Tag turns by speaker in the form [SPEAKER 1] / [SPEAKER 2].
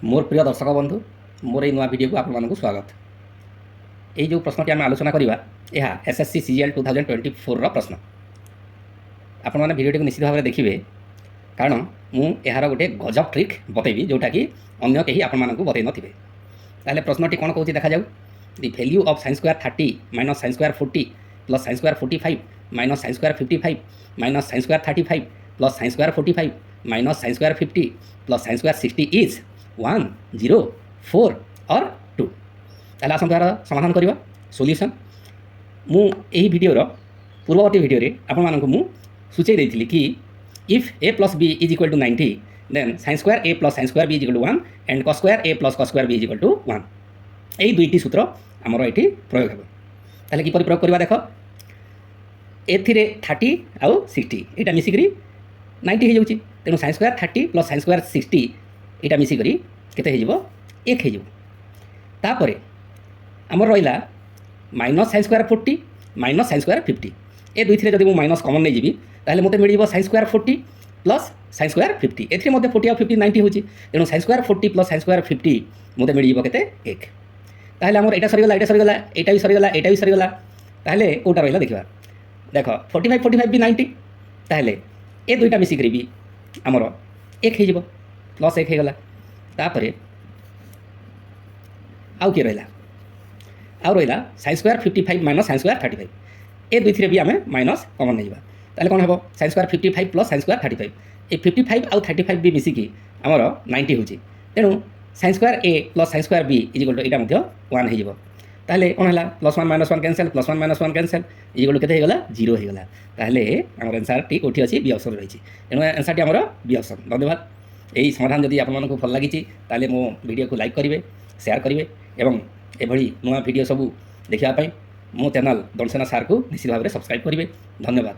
[SPEAKER 1] मोर प्रिय दर्शक बंधु मोर नुआ भिडियो को आपको स्वागत। ये जो प्रश्न आम आलोचना करवा यह एसएससी सीजीएल 2024 प्रश्न आपण मैंने भिडियो को निश्चित भाव में देखिए कारण मुझार गोटे गजब ट्रिक बतेबी जोटा कि अन्य कहीं आपण बतई नथिबे। ताहले प्रश्नटी कौन कौन देखा जाऊ। The value of sin square 30 minus sin square 40 plus sin square 45 minus sin square 55 minus sin square 35 plus sin square 45 minus sin square 50 plus sin square 60 is 1 0 4 और 2। ताहले आसंतु यार समाधान करवा सॉल्यूशन मु एही वीडियोर पूर्ववर्ती वीडियो आपण मानकु मु सूचई देइथिली कि if a plus b is equal to 90 then sin square a plus sin square b is equal to 1 and cos square a plus cos square b is equal to 1। यही दुईटी सूत्र आमर ये प्रयोग हे। ताहले किपर प्रयोग करवा देख एथिरे 30 आउ 60 एटा मिसिकरी 90 हो जाउची तेनु sin square 30 plus sin square 60 एटा मिसिकरी केते हे जिवो 1 हे जिवो। तापरे आमर रहिला minus sin square 40 minus sin square 50 ए दुईथिरे जदि मु माइनस कॉमन नै जिवि ताहले मते मिल जिवो sin square 40 plus sin square 50 एथिरे मते 40 आउ 50 90 होची तेनु sin square 40 plus sin square 50 मते मिल जिवो केते 1। ताहले आमर एटा सरीगला एटा सरीगला एटा भी सरीगला एटा भी सरीगला ताहले कोटा रहिला देखिबा देख 45 45 भी 90 ताहले ए दुईटा मिसिकरी भी आमर 1 हे जिवो प्लस 1 हे गला। तापरे आउ के रहिला आउ रहिला sin square 55 minus sin square 35 ए दुईथिरे भी आमे माइनस कॉमन नै जिवा ताहले कोन हेबो sin square 55 plus sin square 35 ए 55 आउ 35 भी मिसिकी आमर 90 होची तेनु sin square a plus sin square b is equal to एटा मध्य 1 हे जिवो। ताहले कोन हला plus 1 minus 1 cancel plus 1 minus 1 cancel is equal to केते हे गला 0 हे गला। ताहले हमर आंसर टी कोठी अछि बी ऑप्शन रहिछि तेनु आंसर टी हमर बी ऑप्शन। धन्यवाद। यही समाधान जदि आपण मानकु भल लागिछि ताहले मो वीडियो को लाइक करिवे शेयर करिवे एवं एभली नुआ वीडियो सब देखिया पई मो चैनल दंडसेना सार को निश्चित भाव में सब्सक्राइब करिवे। धन्यवाद।